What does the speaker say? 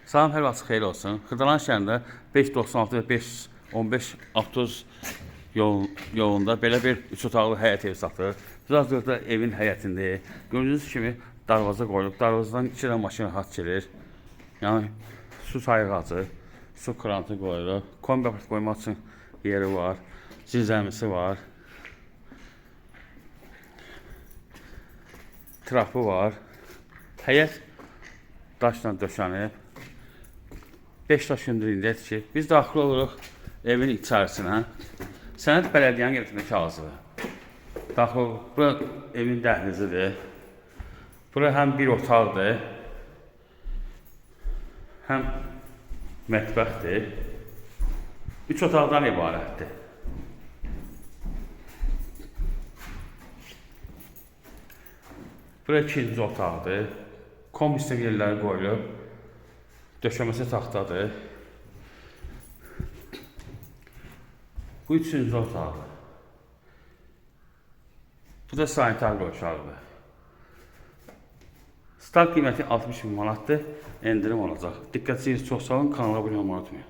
Salam, hər vaxt xeyir olsun. Xırdalan şəhərində 596 və 515 avtobus yolunda belə bir 3 otaqlı həyət evi satılır. Biz hazırda evin həyətindəyik. Gördüyünüz kimi darvaza qoyulub. Darvazadan 2 dənə maşın rahat gelir. Yəni su sayğacı, su krantı qoyulur. Kombi aparat qoymaq üçün yeri var. Zirzəmisi var. Trapı var. Həyət daşla döşənib. 5 daş hündürlüyündədir ki, biz daxil oluruq evin içərisinə. Sənəd bələdiyyənin getirmə kağızıdır. Daxil oluruq. Bura evin dəhlizidir. Bura həm bir otaqdır, həm mətbəxdir. 3 otaqdan ibarətdir. Bura ikinci otaqdır. Kombisdə yerləri qoyulub. Döşəməsi taxtadır. Bu üçüncü otaqdır. Bu da sanitar qovşağıdır. Start qiyməti 60.000 manatdır. Endirim olacaq. Diqqətinizi çox sağ olun. Kanala abunə olmayı unutmayın.